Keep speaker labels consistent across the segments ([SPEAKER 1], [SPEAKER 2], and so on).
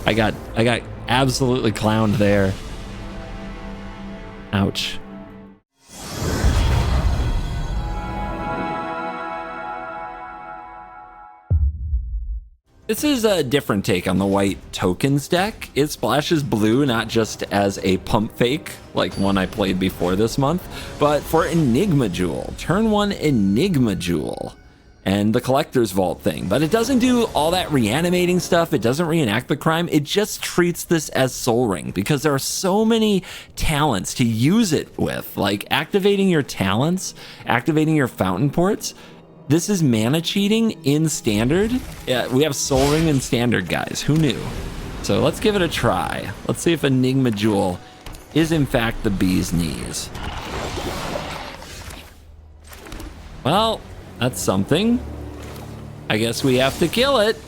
[SPEAKER 1] I got absolutely clowned there. Ouch. This is a different take on the white tokens deck. It splashes blue not just as a pump fake, like one I played before this month, but for Enigma Jewel. Turn 1 Enigma Jewel. And the Collector's Vault thing. But it doesn't do all that reanimating stuff. It doesn't reenact the crime. It just treats this as Soul Ring because there are so many talents to use it with. Like activating your talents, activating your fountain ports. This is mana cheating in standard. Yeah, we have Soul Ring in standard, guys. Who knew? So let's give it a try. Let's see if Enigma Jewel is in fact the bee's knees. Well, that's something. I guess we have to kill it.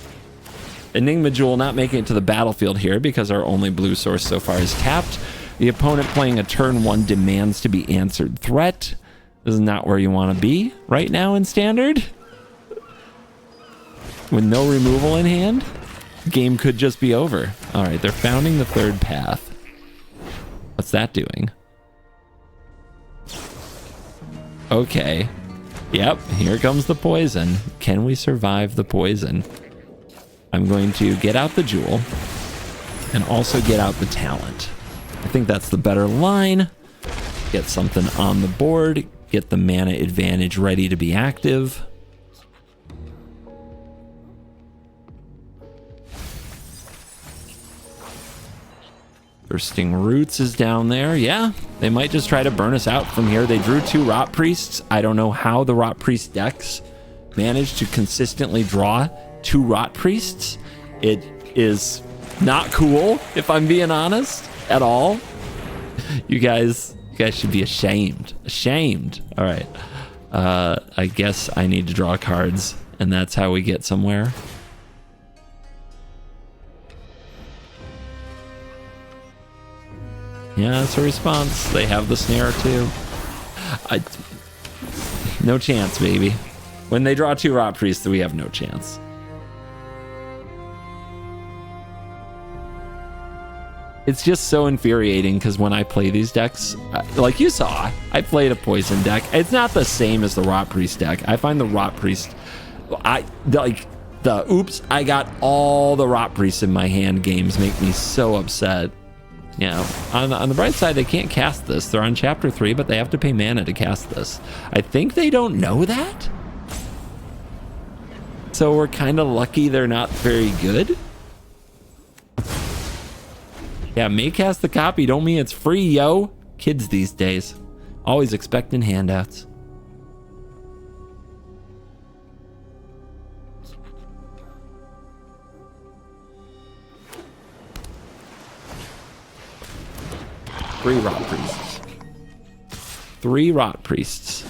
[SPEAKER 1] Enigma Jewel not making it to the battlefield here because our only blue source so far is tapped. The opponent playing a turn 1 demands to be answered threat. This is not where you want to be right now in standard. With no removal in hand, game could just be over. All right, they're founding the third path. What's that doing? Okay. Yep, here comes the poison. Can we survive the poison? I'm going to get out the jewel and also get out the talent. I think that's the better line. Get something on the board. Get the mana advantage ready to be active. Bursting Roots is down there. Yeah, they might just try to burn us out from here. They drew 2 Rot Priests. I don't know how the Rot Priest decks managed to consistently draw 2 Rot Priests. It is not cool, if I'm being honest, at all. You guys should be ashamed. Ashamed. All right. I guess I need to draw cards, and that's how we get somewhere. Yeah, that's a response. They have the snare too. No chance, baby. When they draw 2 Rot Priests, we have no chance. It's just so infuriating because when I play these decks, like you saw, I played a poison deck. It's not the same as the Rot Priest deck. I find the Rot Priest, I got all the Rot Priests in my hand games make me so upset. Yeah, on the bright side, they can't cast this. They're on chapter 3, but they have to pay mana to cast this. I think they don't know that. So we're kind of lucky they're not very good. Yeah, may cast the copy don't mean it's free, yo. Kids these days, always expecting handouts. Three Rot Priests. 3 Rot Priests.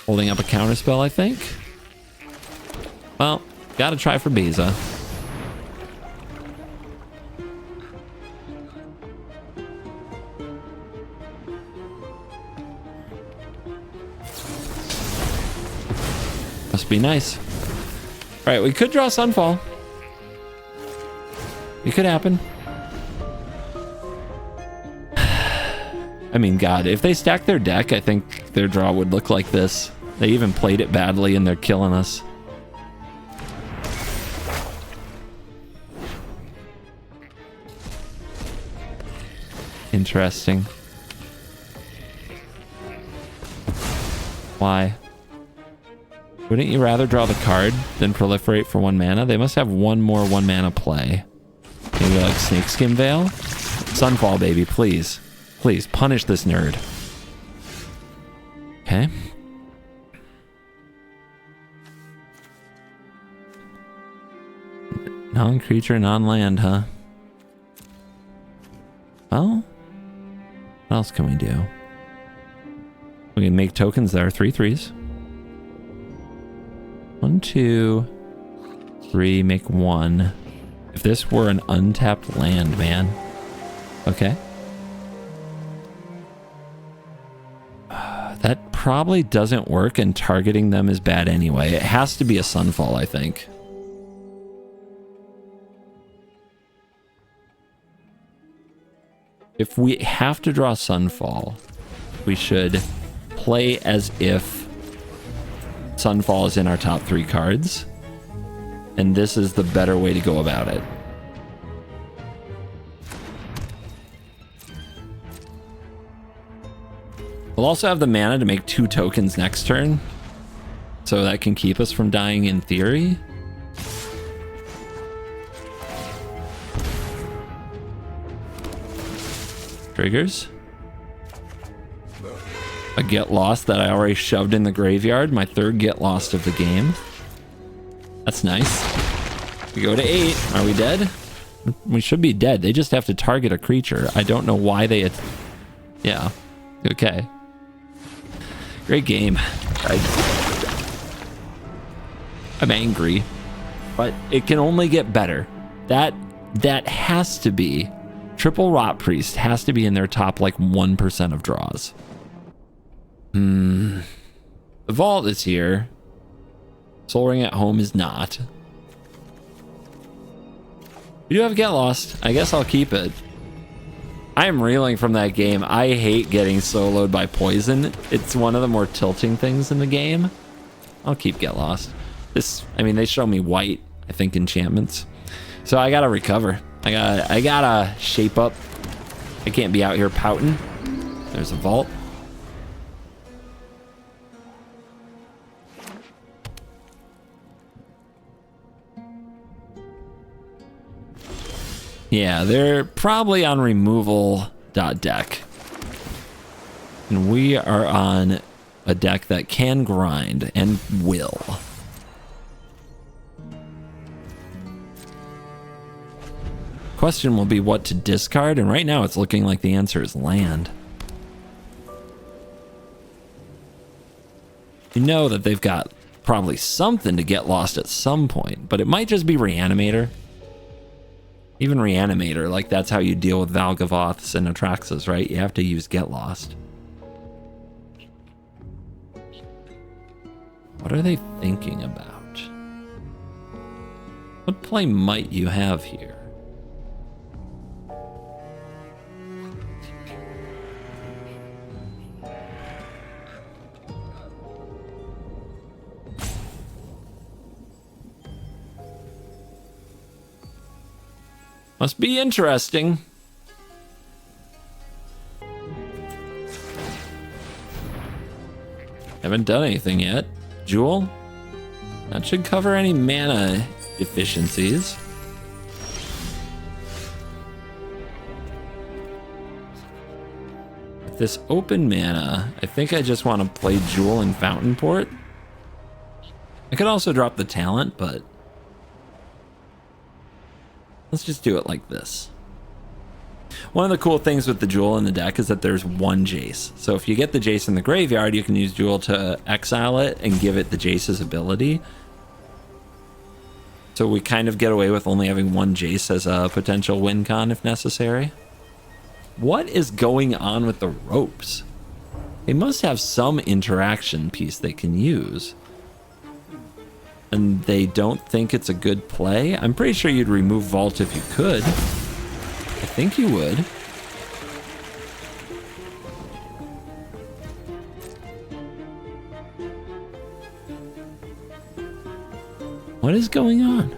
[SPEAKER 1] Holding up a counterspell, I think. Well, gotta try for Beza. Must be nice. All right, we could draw Sunfall. It could happen. I mean, God, if they stack their deck, I think their draw would look like this. They even played it badly and they're killing us. Interesting. Why? Wouldn't you rather draw the card than proliferate for 1 mana? They must have 1 more 1 mana play. Maybe like Snakeskin Veil? Sunfall, baby, please. Please, punish this nerd. Okay. Non-creature, non-land, huh? Well, what else can we do? We can make tokens that are 3/3s. 1, 2, 3, make 1. If this were an untapped land, man. Okay. That probably doesn't work, and targeting them is bad anyway. It has to be a Sunfall, I think. If we have to draw Sunfall, we should play as if Sunfall is in our top 3 cards. And this is the better way to go about it. We'll also have the mana to make 2 tokens next turn. So that can keep us from dying in theory. Triggers. A Get Lost that I already shoved in the graveyard. My 3rd Get Lost of the game. That's nice. We go to 8. Are we dead? We should be dead. They just have to target a creature. I don't know why they... Yeah. Okay. Great game. I'm angry. But it can only get better. That has to be... Triple Rot Priest has to be in their top like 1% of draws. The Vault is here. Soul Ring at Home is not. We do have Get Lost. I guess I'll keep it. I am reeling from that game. I hate getting soloed by poison. It's one of the more tilting things in the game. I'll keep Get Lost. I mean, they show me white, I think, enchantments. So I gotta recover. I gotta shape up. I can't be out here pouting. There's a Vault. Yeah, they're probably on removal.deck. And we are on a deck that can grind and will. Question will be what to discard, and right now it's looking like the answer is land. You know that they've got probably something to Get Lost at some point, but it might just be Reanimator. Even Reanimator, like that's how you deal with Valgavoths and Atraxas, right? You have to use Get Lost. What are they thinking about? What play might you have here? Must be interesting. Haven't done anything yet. Jewel? That should cover any mana deficiencies. With this open mana, I think I just want to play Jewel and Fountain Port. I could also drop the talent, but let's just do it like this. One of the cool things with the Jewel in the deck is that there's one Jace. So if you get the Jace in the graveyard, you can use Jewel to exile it and give it the Jace's ability. So we kind of get away with only having one Jace as a potential win con if necessary. What is going on with the ropes? They must have some interaction piece they can use. And they don't think it's a good play? I'm pretty sure you'd remove Vault if you could. I think you would. What is going on?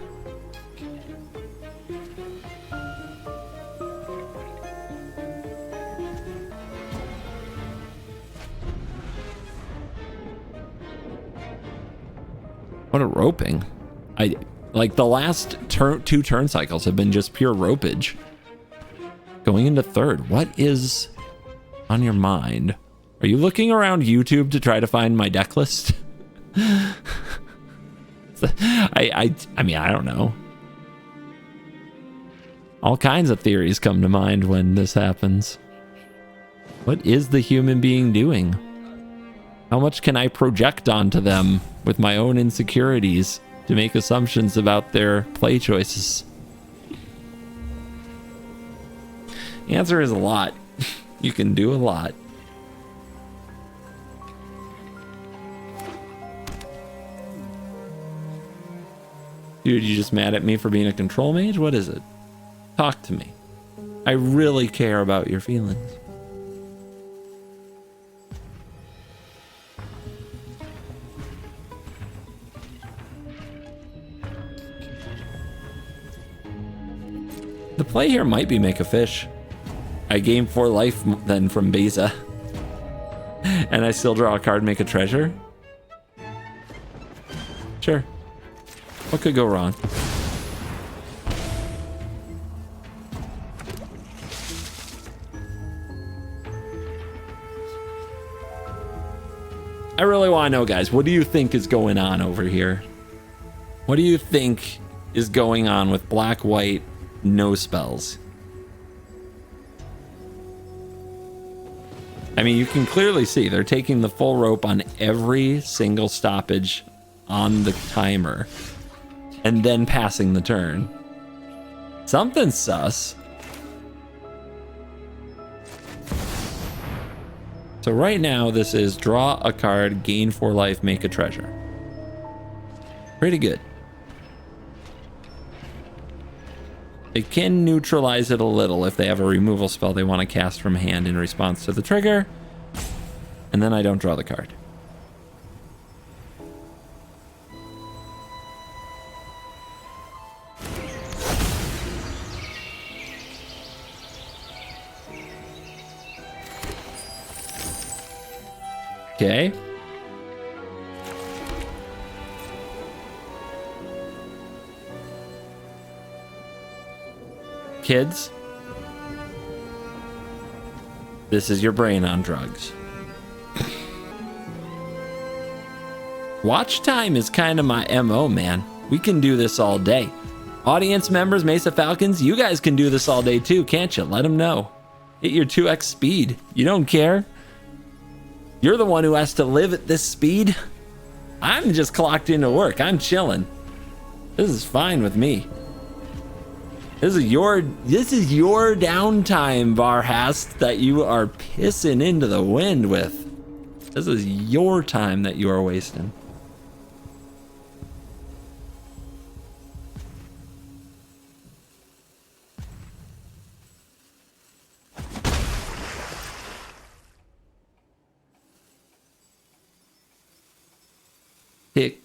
[SPEAKER 1] What a roping. Like the last two turn cycles have been just pure ropage. Going into third, what is on your mind? Are you looking around YouTube to try to find my deck list? I mean, I don't know. All kinds of theories come to mind when this happens. What is the human being doing? How much can I project onto them with my own insecurities to make assumptions about their play choices? The answer is a lot. You can do a lot. Dude, you just mad at me for being a control mage? What is it? Talk to me. I really care about your feelings. The play here might be make a fish. I gain 4 life then from Beza. And I still draw a card, make a treasure? Sure. What could go wrong? I really want to know, guys, what do you think is going on over here? What do you think is going on with black, white, no spells? I mean, you can clearly see they're taking the full rope on every single stoppage on the timer and then passing the turn. Something's sus. So right now this is draw a card, gain 4 life, make a treasure. Pretty good. They can neutralize it a little if they have a removal spell they want to cast from hand in response to the trigger. And then I don't draw the card. Okay. Kids, this is your brain on drugs. Watch time is kind of my MO, man. We can do this all day. Audience members, Mesa Falcons, you guys can do this all day too, can't you? Let them know. Hit your 2x speed. You don't care. You're the one who has to live at this speed. I'm just clocked into work. I'm chilling. This is fine with me. This is your downtime, Varhast, that you are pissing into the wind with. This is your time that you are wasting. Tick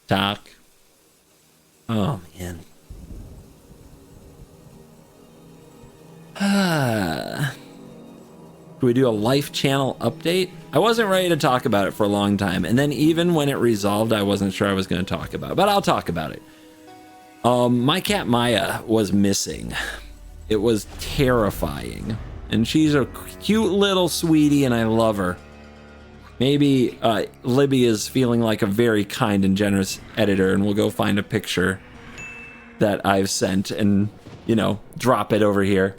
[SPEAKER 1] tock. Oh man. Can we do a life channel update? I wasn't ready to talk about it for a long time, and then even when it resolved, I wasn't sure I was going to talk about it, but I'll talk about it. My cat Maya was missing. It was terrifying, and she's a cute little sweetie, and I love her. Maybe Libby is feeling like a very kind and generous editor, and we'll go find a picture that I've sent and, you know, drop it over here.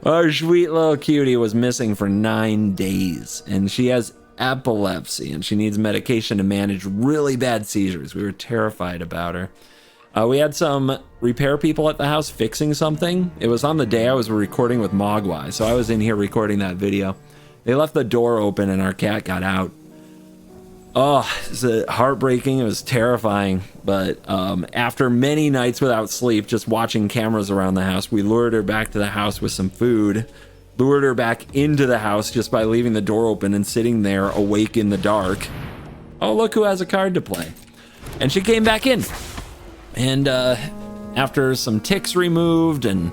[SPEAKER 1] Our sweet little cutie was missing for 9 days, and she has epilepsy, and she needs medication to manage really bad seizures. We were terrified about her. We had some repair people at the house fixing something. It was on the day I was recording with Mogwai, so I was in here recording that video. They left the door open, and our cat got out. Oh, it was heartbreaking. It was terrifying. But after many nights without sleep, just watching cameras around the house, we lured her back to the house with some food, lured her back into the house just by leaving the door open and sitting there awake in the dark. Oh, look who has a card to play. And she came back in. And after some ticks removed and,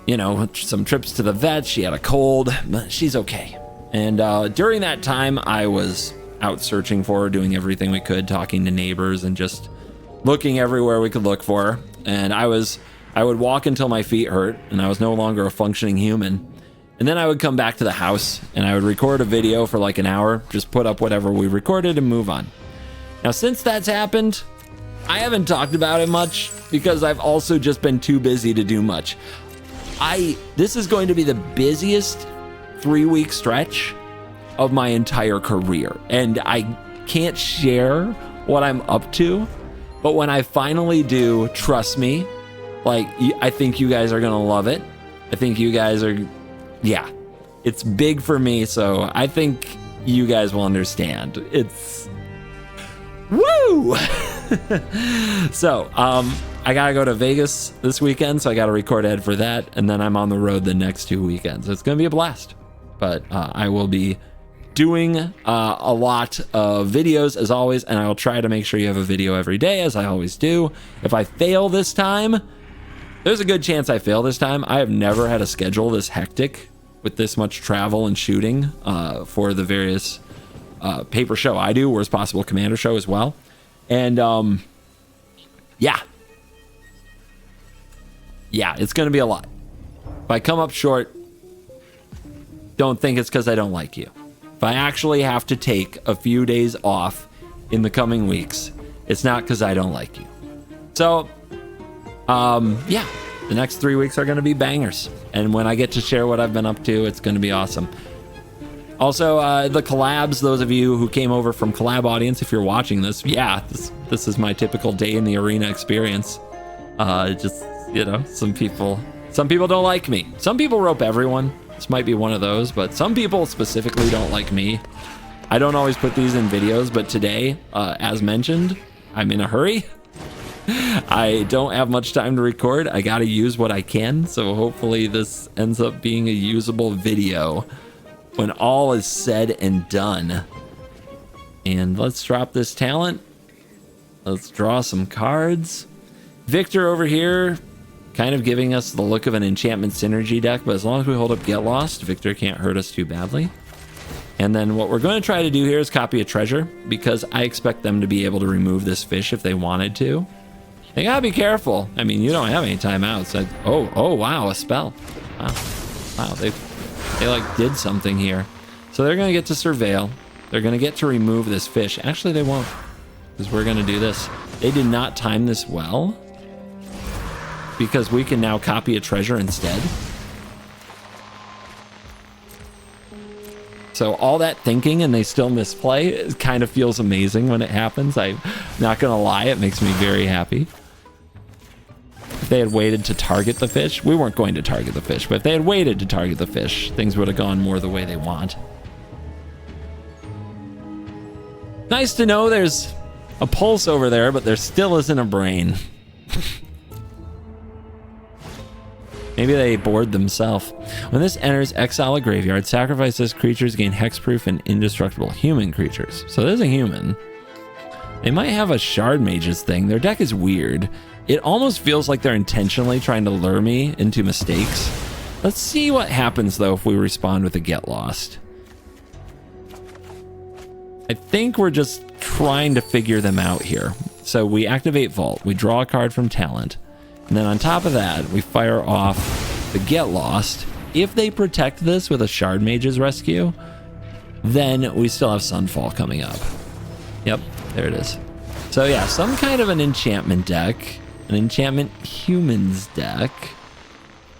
[SPEAKER 1] you know, some trips to the vet, she had a cold, but she's okay. And during that time, I was out searching for her, doing everything we could, talking to neighbors and just looking everywhere we could look for her. And I would walk until my feet hurt and I was no longer a functioning human. And then I would come back to the house and I would record a video for like an hour, just put up whatever we recorded and move on. Now, since that's happened, I haven't talked about it much because I've also just been too busy to do much. This is going to be the busiest 3-week stretch of my entire career, and I can't share what I'm up to, but when I finally do, trust me, like, I think you guys are gonna love it. I think you guys are, yeah, it's big for me, so I think you guys will understand. It's woo. So I gotta go to Vegas this weekend, so I gotta record Ed for that, and then I'm on the road the next 2 weekends. It's gonna be a blast. But I will be doing a lot of videos as always, and I'll try to make sure you have a video every day as I always do. If I fail this time, there's a good chance I fail this time. I have never had a schedule this hectic with this much travel and shooting for the various paper show I do, Worst Possible Commander show as well. And yeah, it's gonna be a lot. If I come up short, don't think it's because I don't like you. If I actually have to take a few days off in the coming weeks, it's not because I don't like you. So, yeah, the next 3 weeks are going to be bangers. And when I get to share what I've been up to, it's going to be awesome. Also, the collabs, those of you who came over from collab audience, if you're watching this, yeah, this is my typical day in the arena experience. Just, you know, some people don't like me. Some people rope everyone. This might be one of those, but some people specifically don't like me. I don't always put these in videos, but today, as mentioned, I'm in a hurry. I don't have much time to record. I gotta use what I can, so hopefully this ends up being a usable video when all is said and done. And let's drop this talent. Let's draw some cards. Victor over here, kind of giving us the look of an enchantment synergy deck, but as long as we hold up Get Lost, Victor can't hurt us too badly. And then what we're going to try to do here is copy a treasure, because I expect them to be able to remove this fish if they wanted to. They gotta be careful. I mean, you don't have any timeouts. Oh wow, a spell. Wow, they like did something here. So they're gonna get to surveil. They're gonna get to remove this fish. Actually, they won't, because we're gonna do this. They did not time this well, because we can now copy a treasure instead. So all that thinking and they still misplay, it kind of feels amazing when it happens. I'm not gonna lie, it makes me very happy. If they had waited to target the fish, we weren't going to target the fish, but if they had waited to target the fish, things would have gone more the way they want. Nice to know there's a pulse over there, but there still isn't a brain. Maybe they bored themselves. When this enters, exile a graveyard. Sacrifice this creatures, gain hexproof and indestructible human creatures. So there's a human. They might have a shard mages thing. Their deck is weird. It almost feels like they're intentionally trying to lure me into mistakes. Let's see what happens though if we respond with a Get Lost. I think we're just trying to figure them out here. So we activate Vault. We draw a card from Talent. And then on top of that, we fire off the Get Lost. If they protect this with a Shard Mage's Rescue, then we still have Sunfall coming up. Yep, there it is. So yeah, some kind of an enchantment deck, an enchantment humans deck.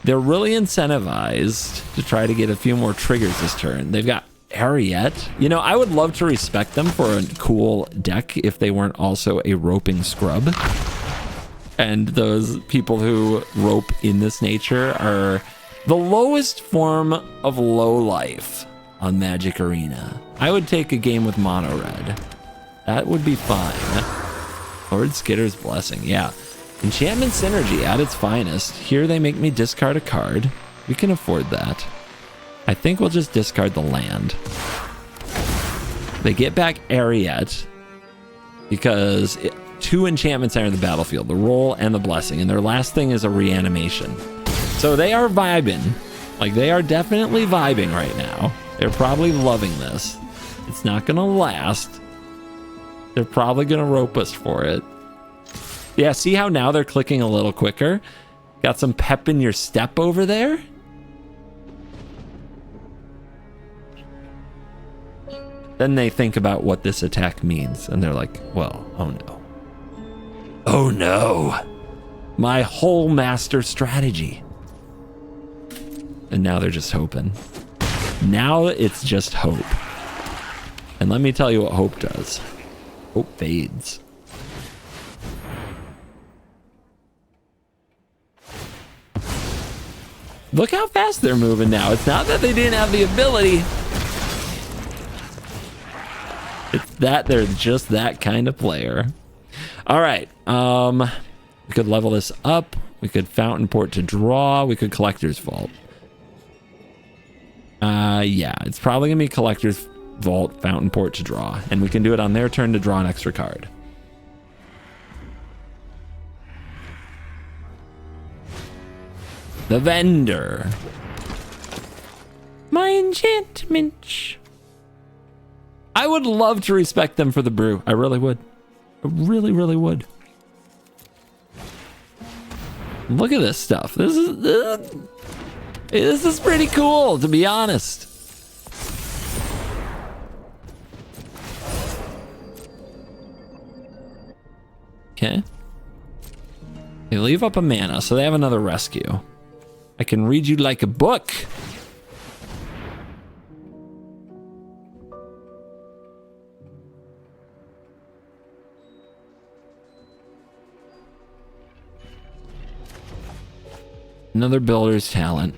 [SPEAKER 1] They're really incentivized to try to get a few more triggers this turn. They've got Ariette. You know, I would love to respect them for a cool deck if they weren't also a roping scrub. And those people who rope in this nature are the lowest form of low life on Magic Arena. I would take a game with mono red. That would be fine. Lord Skitter's Blessing, yeah. Enchantment Synergy at its finest. Here they make me discard a card. We can afford that. I think we'll just discard the land. They get back Ariette because two enchantments enter the battlefield, the Roll and the Blessing, and their last thing is a reanimation. So they are vibing. Like, they are definitely vibing right now. They're probably loving this. It's not gonna last. They're probably gonna rope us for it. Yeah, see how now they're clicking a little quicker? Got some pep in your step over there? Then they think about what this attack means, and they're like, well, oh no. Oh no, my whole master strategy. And now they're just hoping. Now it's just hope. And let me tell you what hope does. Hope fades. Look how fast they're moving now. It's not that they didn't have the ability. It's that they're just that kind of player. All right. We could level this up. We could Fountain Port to draw. We could Collector's Vault. Yeah, it's probably going to be Collector's Vault, Fountain Port to draw. And we can do it on their turn to draw an extra card. The Vendor. My enchantment. I would love to respect them for the brew. I really would. I really, really would. Look at this stuff. This is pretty cool, to be honest. Okay. They leave up a mana, so they have another rescue. I can read you like a book. Another Builder's Talent.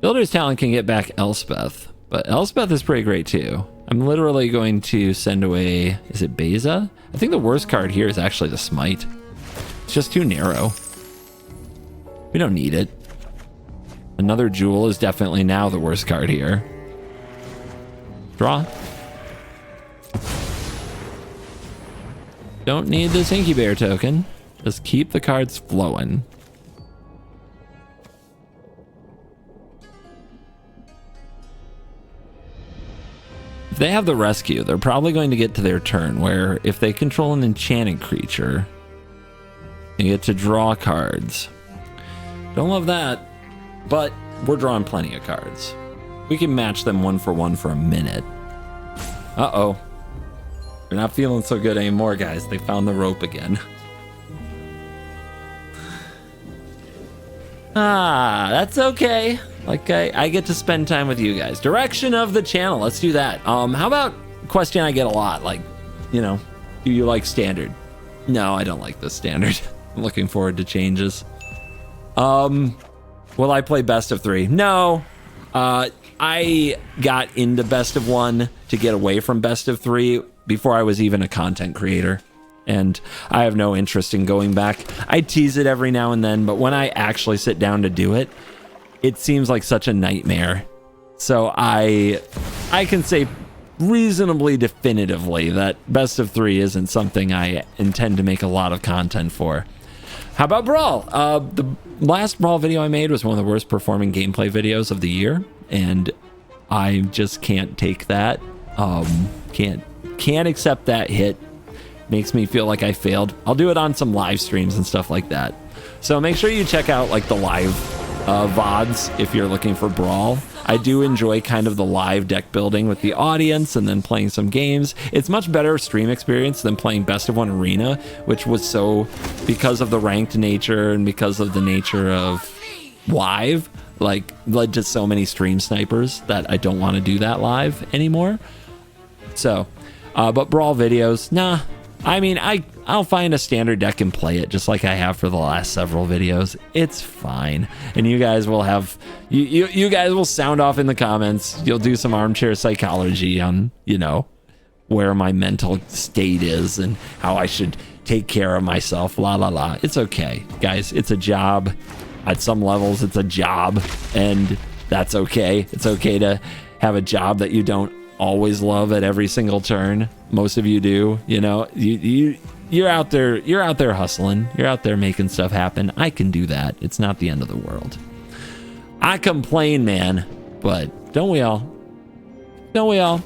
[SPEAKER 1] Builder's Talent can get back Elspeth, but Elspeth is pretty great too. I'm literally going to send away, is it Beza? I think the worst card here is actually the Smite. It's just too narrow. We don't need it. Another Jewel is definitely now the worst card here. Draw. Don't need this Incubator token. Just keep the cards flowing. If they have the rescue, they're probably going to get to their turn where if they control an enchanted creature, they get to draw cards. Don't love that, but we're drawing plenty of cards. We can match them 1-for-1 for a minute. Uh-oh. They're not feeling so good anymore, guys. They found the rope again. That's okay. Like, I get to spend time with you guys. Direction of the channel. Let's do that. How about a question I get a lot? Like, you know, do you like standard? No, I don't like this standard. I'm looking forward to changes. Will I play best of 3? No. I got into best of 1 to get away from best of 3 before I was even a content creator. And I have no interest in going back. I tease it every now and then, but when I actually sit down to do it, it seems like such a nightmare. So I can say reasonably definitively that best of 3 isn't something I intend to make a lot of content for. How about Brawl? The last Brawl video I made was one of the worst performing gameplay videos of the year, and I just can't take that. Can't accept that hit. Makes me feel like I failed. I'll do it on some live streams and stuff like that. So make sure you check out like the live VODs if you're looking for Brawl. I do enjoy kind of the live deck building with the audience and then playing some games. It's much better stream experience than playing Best of 1 Arena, which was so, because of the ranked nature and because of the nature of live, like led to so many stream snipers that I don't want to do that live anymore. So, but Brawl videos, nah. I mean, I'll find a standard deck and play it just like I have for the last several videos. It's fine. And you guys will have, you guys will sound off in the comments. You'll do some armchair psychology on, you know, where my mental state is and how I should take care of myself, la la la. It's okay, guys. It's a job. At some levels, it's a job, and that's okay. It's okay to have a job that you don't always love at every single turn. Most of you do, you know. You're out there hustling. You're out there making stuff happen. I can do that. It's not the end of the world. I complain, man, but don't we all? Don't we all?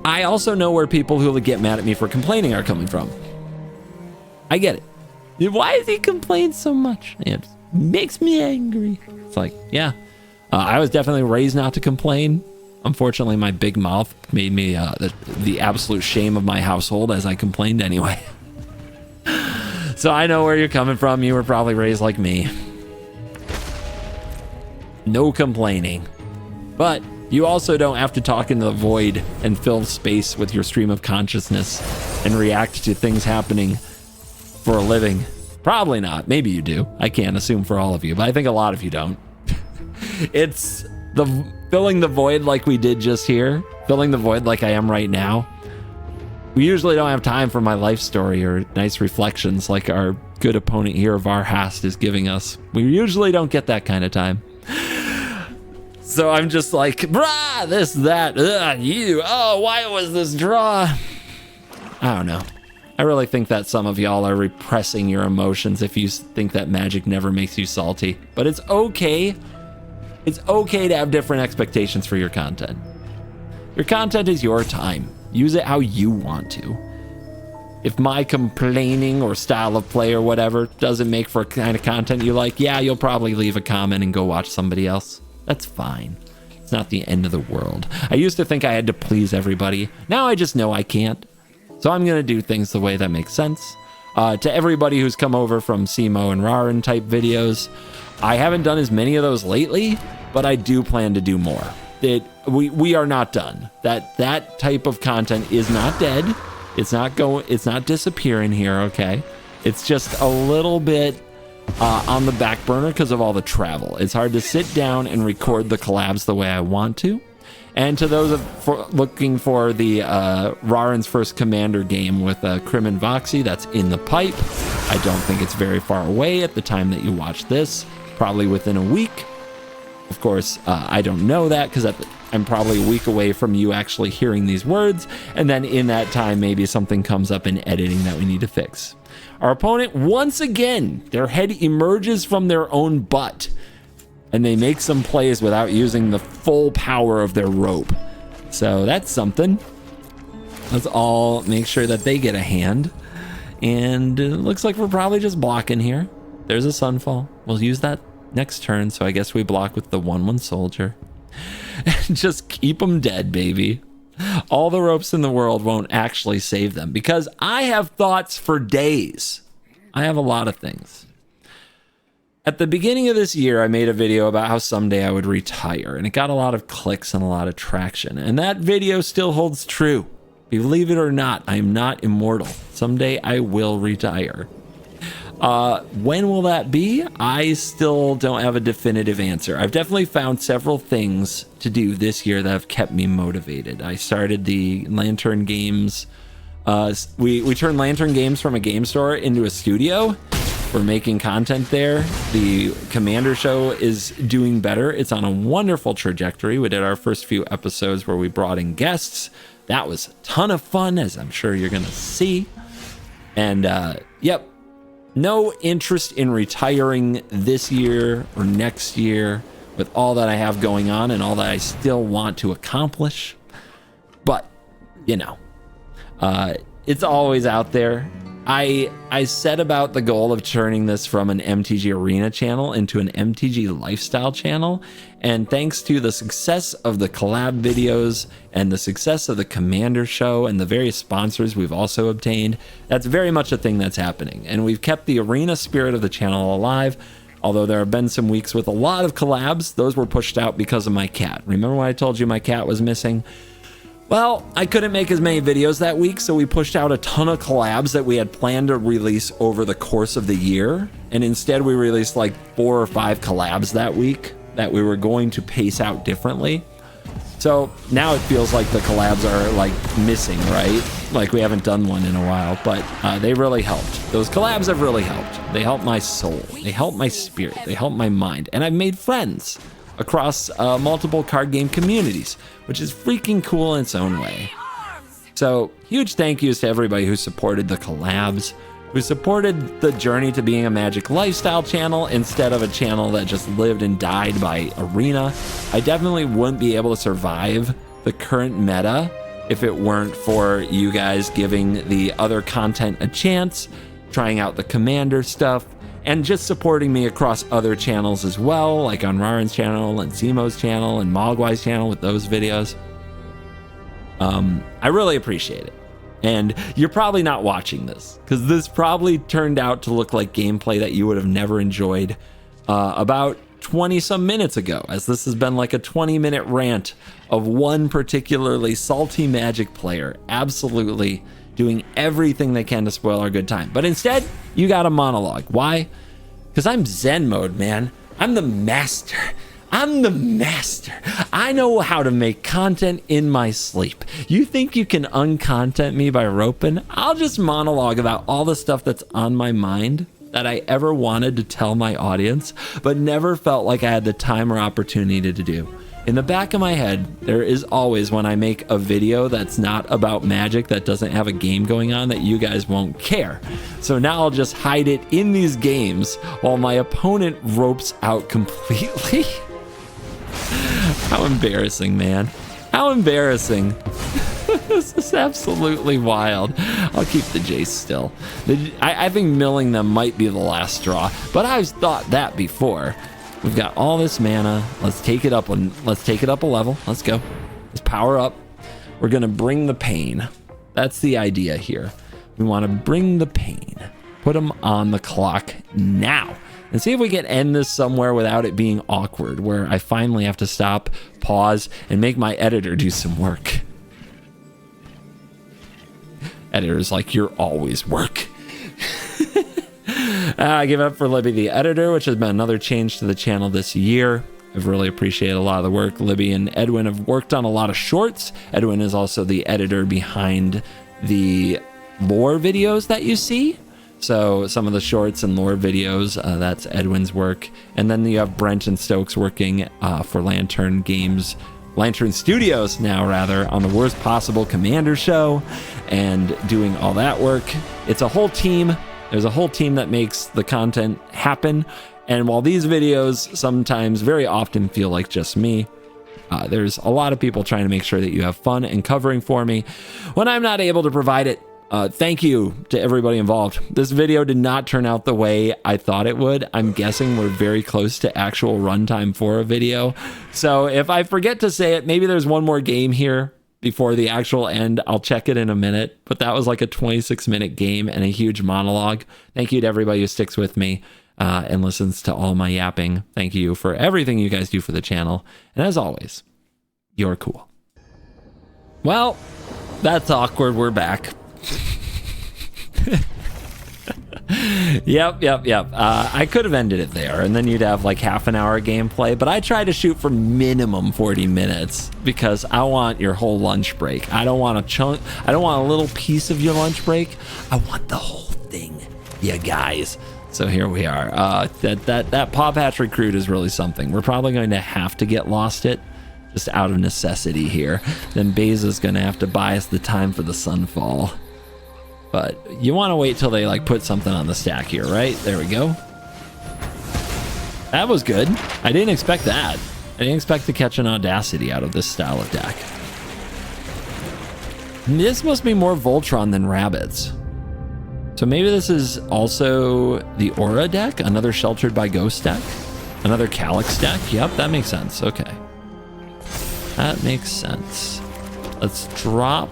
[SPEAKER 1] I also know where people who get mad at me for complaining are coming from. I get it. Why does he complain so much? It makes me angry. It's like, yeah, I was definitely raised not to complain. Unfortunately, my big mouth made me the absolute shame of my household as I complained anyway. So I know where you're coming from. You were probably raised like me. No complaining. But you also don't have to talk into the void and fill space with your stream of consciousness and react to things happening for a living. Probably not. Maybe you do. I can't assume for all of you, but I think a lot of you don't. It's the filling the void like we did just here, filling the void like I am right now. We usually don't have time for my life story or nice reflections like our good opponent here, Varhast, is giving us. We usually don't get that kind of time. So I'm just like, brah, this, that, you, oh, why was this draw? I don't know. I really think that some of y'all are repressing your emotions if you think that Magic never makes you salty. But it's okay. It's okay to have different expectations for your content. Your content is your time. Use it how you want to. If my complaining or style of play or whatever doesn't make for a kind of content you like, yeah, you'll probably leave a comment and go watch somebody else. That's fine. It's not the end of the world. I used to think I had to please everybody. Now I just know I can't. So I'm going to do things the way that makes sense. To everybody who's come over from Simo and Rarin type videos, I haven't done as many of those lately, but I do plan to do more. We are not done. That type of content is not dead. It's not disappearing here, okay? It's just a little bit on the back burner because of all the travel. It's hard to sit down and record the collabs the way I want to. And to those looking for the Rarin's first Commander game with Crim and Voxy, that's in the pipe. I don't think it's very far away at the time that you watch this, probably within a week. Of course, I don't know that because I'm probably a week away from you actually hearing these words. And then in that time, maybe something comes up in editing that we need to fix. Our opponent, once again, their head emerges from their own butt. And they make some plays without using the full power of their rope. So that's something. Let's all make sure that they get a hand. And it looks like we're probably just blocking here. There's a Sunfall. We'll use that next turn, so I guess we block with the 1/1 soldier. And just keep them dead, baby. All the ropes in the world won't actually save them because I have thoughts for days. I have a lot of things. At the beginning of this year, I made a video about how someday I would retire, and it got a lot of clicks and a lot of traction. And that video still holds true. Believe it or not, I am not immortal. Someday I will retire. When will that be? I still don't have a definitive answer. I've definitely found several things to do this year that have kept me motivated. I started the Lantern Games. We turned Lantern Games from a game store into a studio. We're making content there. The Commander show is doing better. It's on a wonderful trajectory. We did our first few episodes where we brought in guests. That was a ton of fun, as I'm sure you're going to see. And yep, no interest in retiring this year or next year with all that I have going on and all that I still want to accomplish. But, you know, it's always out there. I set about the goal of turning this from an MTG Arena channel into an MTG Lifestyle channel, and thanks to the success of the collab videos and the success of the Commander show and the various sponsors we've also obtained, that's very much a thing that's happening, and we've kept the Arena spirit of the channel alive. Although there have been some weeks with a lot of collabs, those were pushed out because of my cat. Remember when I told you my cat was missing? Well, I couldn't make as many videos that week, so we pushed out a ton of collabs that we had planned to release over the course of the year. And instead we released like 4 or 5 collabs that week that we were going to pace out differently. So now it feels like the collabs are like missing, right? Like we haven't done one in a while, but they really helped. Those collabs have really helped. They help my soul. They help my spirit. They help my mind. And I've made friends across multiple card game communities, which is freaking cool in its own way. So huge thank yous to everybody who supported the collabs, who supported the journey to being a Magic lifestyle channel instead of a channel that just lived and died by Arena. I definitely wouldn't be able to survive the current meta if it weren't for you guys giving the other content a chance, trying out the Commander stuff, and just supporting me across other channels as well, like on Rarin's channel and Zemo's channel and Mogwai's channel with those videos. I really appreciate it. And you're probably not watching this because this probably turned out to look like gameplay that you would have never enjoyed about 20 some minutes ago, as this has been like a 20-minute rant of one particularly salty Magic player absolutely doing everything they can to spoil our good time. But instead, you got a monologue. Why? Because I'm Zen mode, man. I'm the master I'm the master. I know how to make content in my sleep. You think you can uncontent me by roping? I'll just monologue about all the stuff that's on my mind that I ever wanted to tell my audience, but never felt like I had the time or opportunity to do. In the back of my head, there is always, when I make a video that's not about Magic, that doesn't have a game going on, that you guys won't care. So now I'll just hide it in these games while my opponent ropes out completely. How embarrassing, man. How embarrassing. This is absolutely wild. I'll keep the Jace still. I think milling them might be the last straw, but I've thought that before. We've got all this mana. Let's take it up a level. Let's go. Let's power up. We're gonna bring the pain. That's the idea here. We want to bring the pain. Put them on the clock now. And see if we can end this somewhere without it being awkward, where I finally have to stop, pause, and make my editor do some work. Editor's like, you're always work. I give up for Libby the editor, which has been another change to the channel this year. I've really appreciated a lot of the work. Libby and Edwin have worked on a lot of shorts. Edwin is also the editor behind the lore videos that you see. So some of the shorts and lore videos, that's Edwin's work. And then you have Brent and Stokes working for Lantern Studios now, rather, on the Worst Possible Commander show and doing all that work. It's a whole team. There's a whole team that makes the content happen. And while these videos sometimes, very often, feel like just me, there's a lot of people trying to make sure that you have fun and covering for me when I'm not able to provide it. Thank you to everybody involved. This video did not turn out the way I thought it would. I'm guessing we're very close to actual runtime for a video. So if I forget to say it, maybe there's one more game here before the actual end. I'll check it in a minute, but that was like a 26-minute game and a huge monologue. Thank you to everybody who sticks with me and listens to all my yapping. Thank you for everything you guys do for the channel. And as always, you're cool. Well, that's awkward. We're back. Yep. I could have ended it there, and then you'd have like half an hour gameplay, but I try to shoot for minimum 40 minutes because I want your whole lunch break. I don't want a chunk. I don't want a little piece of your lunch break. I want the whole thing, you guys. So here we are. That Paw Patch recruit is really something. We're probably going to have to get lost it just out of necessity here. Then Beza's going to have to buy us the time for the sunfall. But you want to wait till they like put something on the stack here, right? There we go. That was good. I didn't expect that. I didn't expect to catch an Audacity out of this style of deck. This must be more Voltron than Rabbits. So maybe this is also the Aura deck, another Sheltered by Ghost deck, another Calyx deck. Yep, that makes sense. Okay. That makes sense. Let's drop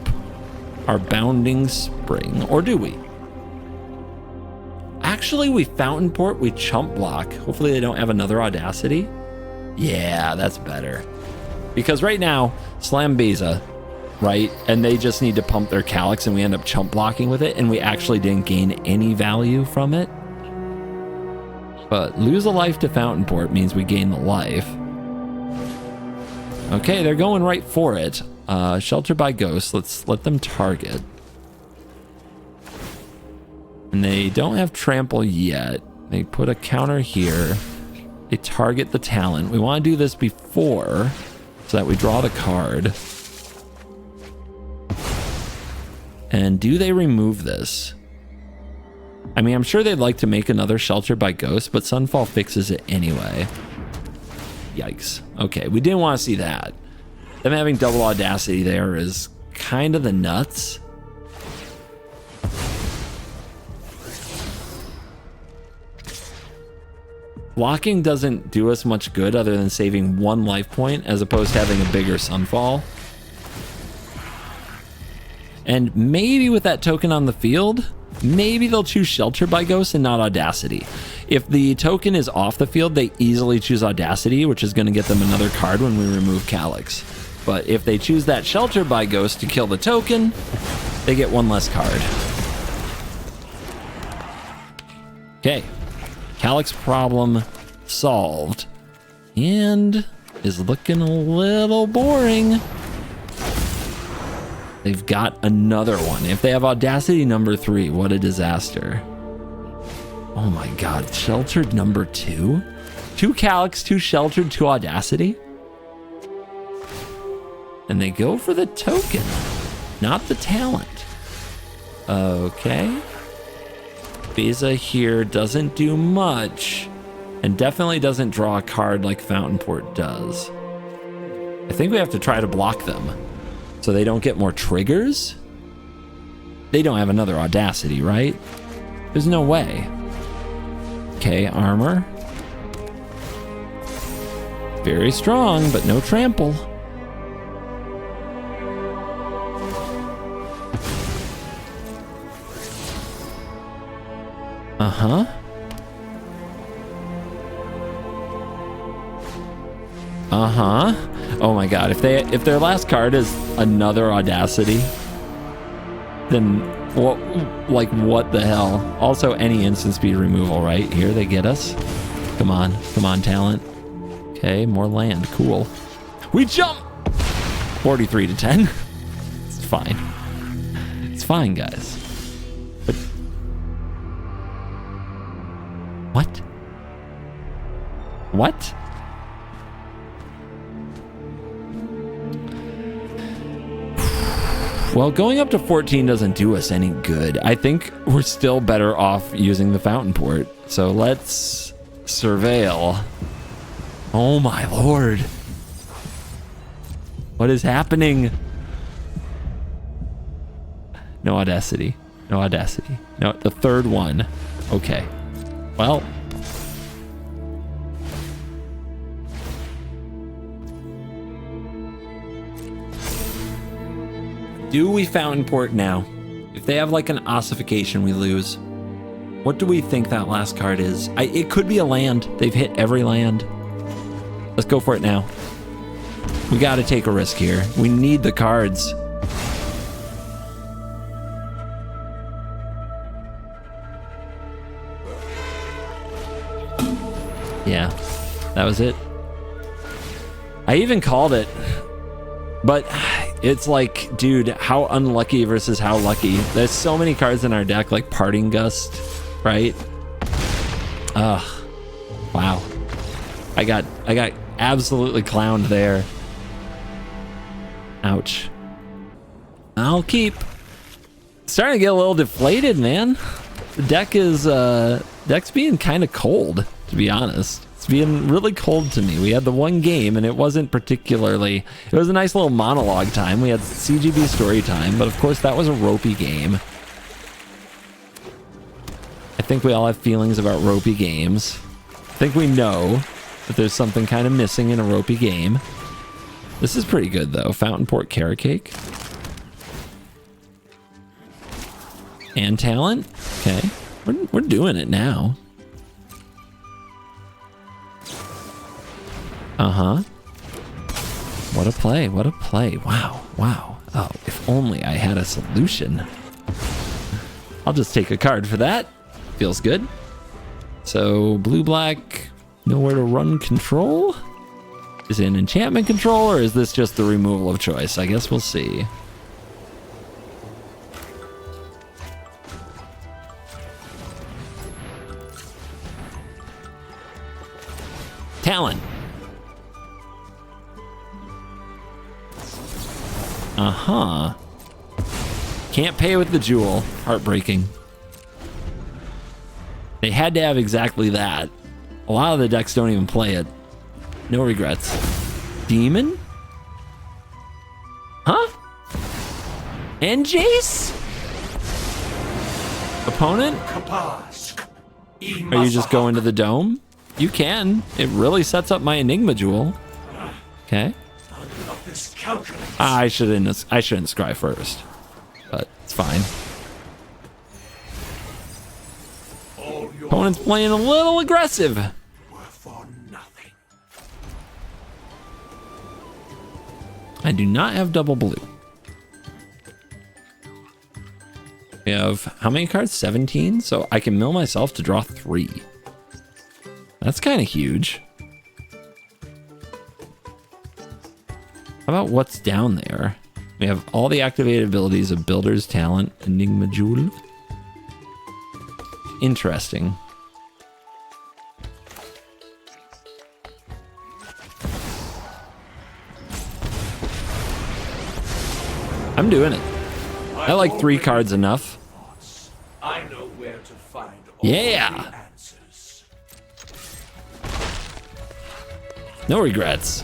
[SPEAKER 1] our Bounding Spring, or do we? Actually, we Fountain Port, we Chump Block. Hopefully they don't have another Audacity. Yeah, that's better. Because right now, Slam Beza, right? And they just need to pump their Calyx and we end up Chump Blocking with it, and we actually didn't gain any value from it. But lose a life to Fountain Port means we gain the life. Okay, they're going right for it. Shelter by Ghost. Let's let them target. And they don't have trample yet. They put a counter here. They target the talent. We want to do this before so that we draw the card. And do they remove this? I mean, I'm sure they'd like to make another Shelter by Ghost, but Sunfall fixes it anyway. Yikes. Okay, we didn't want to see that. Them having double Audacity there is kind of the nuts. Blocking doesn't do us much good other than saving one life point as opposed to having a bigger Sunfall. And maybe with that token on the field, maybe they'll choose Shelter by Ghost and not Audacity. If the token is off the field, they easily choose Audacity, which is going to get them another card when we remove Calyx. But if they choose that Shelter by Ghost to kill the token, they get one less card. Okay. Calyx problem solved. And is looking a little boring. They've got another one. If they have Audacity number 3, what a disaster. Oh my God, Sheltered number 2? 2 Calyx, 2 Sheltered, 2 Audacity? And they go for the token, not the talent. Okay. Visa here doesn't do much, and definitely doesn't draw a card like Fountain Port does. I think we have to try to block them so they don't get more triggers. They don't have another Audacity, right? There's no way. Okay, armor. Very strong, but no trample. Uh-huh. Uh-huh. Oh my God, if their last card is another Audacity, then what the hell? Also, any instant speed removal, right? Here they get us. Come on, talent. Okay, more land, cool. We jump! 43 to 10. It's fine. It's fine, guys. But what? What? Well, going up to 14 doesn't do us any good. I think we're still better off using the Fountain Port. So let's surveil. Oh my Lord. What is happening? No Audacity. No Audacity. No, the third one. Okay. Well. Do we Fountain Port now? If they have like an ossification, we lose. What do we think that last card is? It could be a land. They've hit every land. Let's go for it now. We got to take a risk here. We need the cards. Yeah, that was it. I even called it, but it's like, dude, how unlucky versus how lucky. There's so many cards in our deck, like Parting Gust, right? Ugh, wow. I got absolutely clowned there. Ouch. I'll keep. Starting to get a little deflated, man. The deck is deck's being kind of cold, to be honest. It's being really cold to me. We had the one game and it wasn't particularly, it was a nice little monologue time. We had CGB story time, but of course that was a ropey game. I think we all have feelings about ropey games. I think we know that there's something kind of missing in a ropey game. This is pretty good though. Fountain Port Carrot Cake. And talent. Okay. We're doing it now. Uh-huh. What a play. What a play. Wow. Wow. Oh, if only I had a solution. I'll just take a card for that. Feels good. So blue-black, nowhere to run control? Is it an enchantment control or is this just the removal of choice? I guess we'll see. Talent. Uh-huh. Can't pay with the jewel. Heartbreaking. They had to have exactly that. A lot of the decks don't even play it. No regrets. Demon? Huh? And Jace? Opponent? Are you just going to the dome? You can. It really sets up my Enigma Jewel. Okay. I shouldn't scry first, but it's fine. Opponent's playing a little aggressive. I do not have double blue. We have how many cards? 17, so I can mill myself to draw 3. That's kind of huge. How about what's down there? We have all the activated abilities of Builder's Talent, Enigma Jewel. Interesting. I'm doing it. I like 3 cards enough.
[SPEAKER 2] I know where to find all
[SPEAKER 1] Yeah.
[SPEAKER 2] the answers.
[SPEAKER 1] No regrets.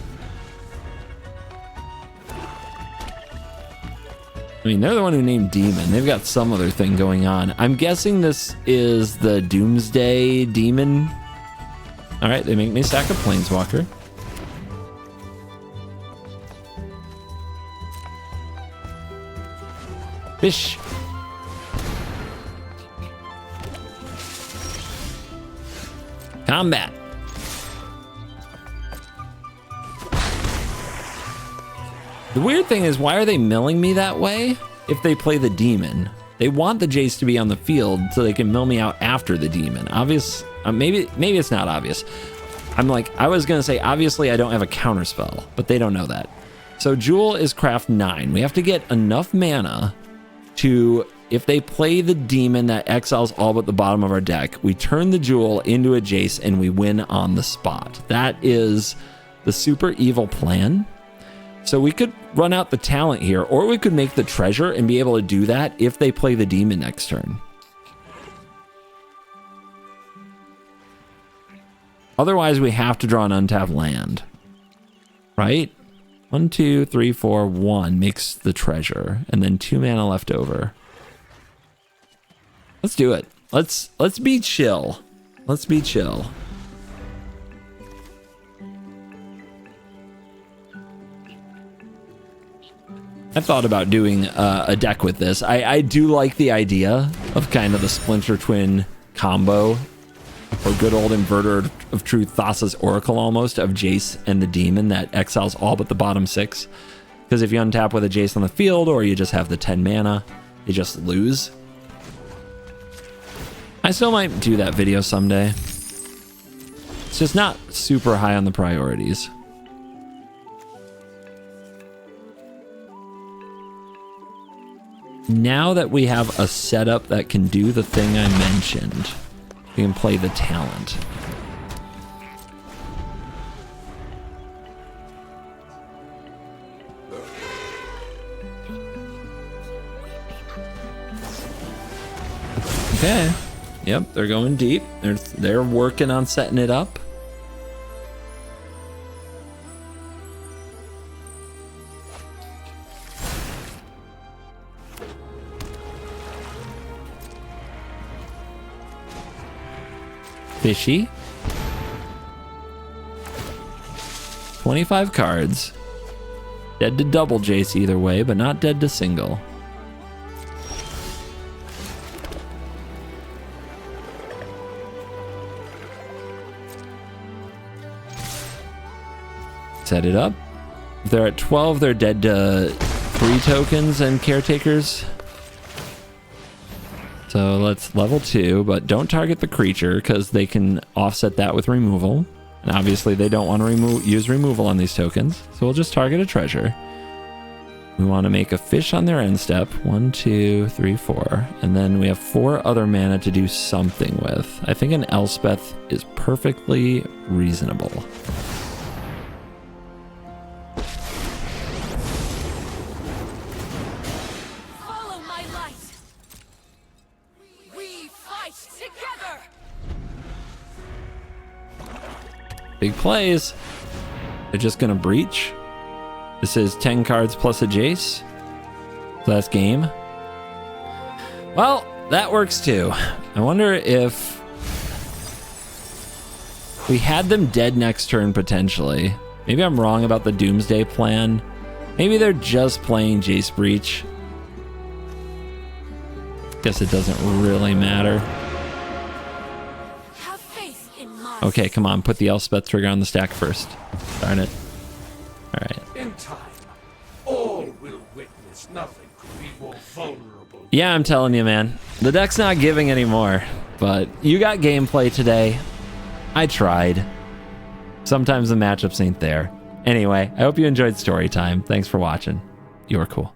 [SPEAKER 1] I mean, they're the one who named Demon. They've got some other thing going on. I'm guessing this is the Doomsday Demon. All right, they make me stack a Planeswalker. Fish. Combat. The weird thing is, why are they milling me that way if they play the demon? They want the Jace to be on the field so they can mill me out after the demon. Maybe it's not obvious. I was gonna say, obviously I don't have a counter spell, but they don't know that. So Jewel is craft 9. We have to get enough mana to, if they play the demon that exiles all but the bottom of our deck, we turn the Jewel into a Jace and we win on the spot. That is the super evil plan. So we could run out the talent here, or we could make the treasure and be able to do that if they play the demon next turn. Otherwise, we have to draw an untapped land. Right? 1, 2, 3, 4, 1 makes the treasure, and then 2 mana left over. Let's do it. Let's be chill. Let's be chill. I thought about doing a deck with this. I do like the idea of kind of the Splinter Twin combo, or good old Inverter of Truth Thassa's Oracle almost, of Jace and the Demon that exiles all but the bottom 6. Because if you untap with a Jace on the field, or you just have the 10 mana, you just lose. I still might do that video someday. It's just not super high on the priorities. Now that we have a setup that can do the thing I mentioned, we can play the talent. Okay. Yep, they're going deep. They're working on setting it up. Fishy. 25 cards. Dead to double Jace either way, but not dead to single. Set it up. If they're at 12, they're dead to 3 tokens and caretakers. So let's level 2, but don't target the creature because they can offset that with removal. And obviously they don't want to use removal on these tokens. So we'll just target a treasure. We want to make a fish on their end step. 1, 2, 3, 4. And then we have 4 other mana to do something with. I think an Elspeth is perfectly reasonable. Big plays. They're just gonna breach. This is 10 cards plus a Jace. So that's game. Well, that works too. I wonder if we had them dead next turn potentially. Maybe I'm wrong about the Doomsday plan. Maybe they're just playing Jace Breach. Guess it doesn't really matter. Okay, come on, put the Elspeth trigger on the stack first. Darn it. Alright.
[SPEAKER 2] In time, all will witness nothing could be more vulnerable.
[SPEAKER 1] Yeah, I'm telling you, man. The deck's not giving anymore. But you got gameplay today. I tried. Sometimes the matchups ain't there. Anyway, I hope you enjoyed story time. Thanks for watching. You were cool.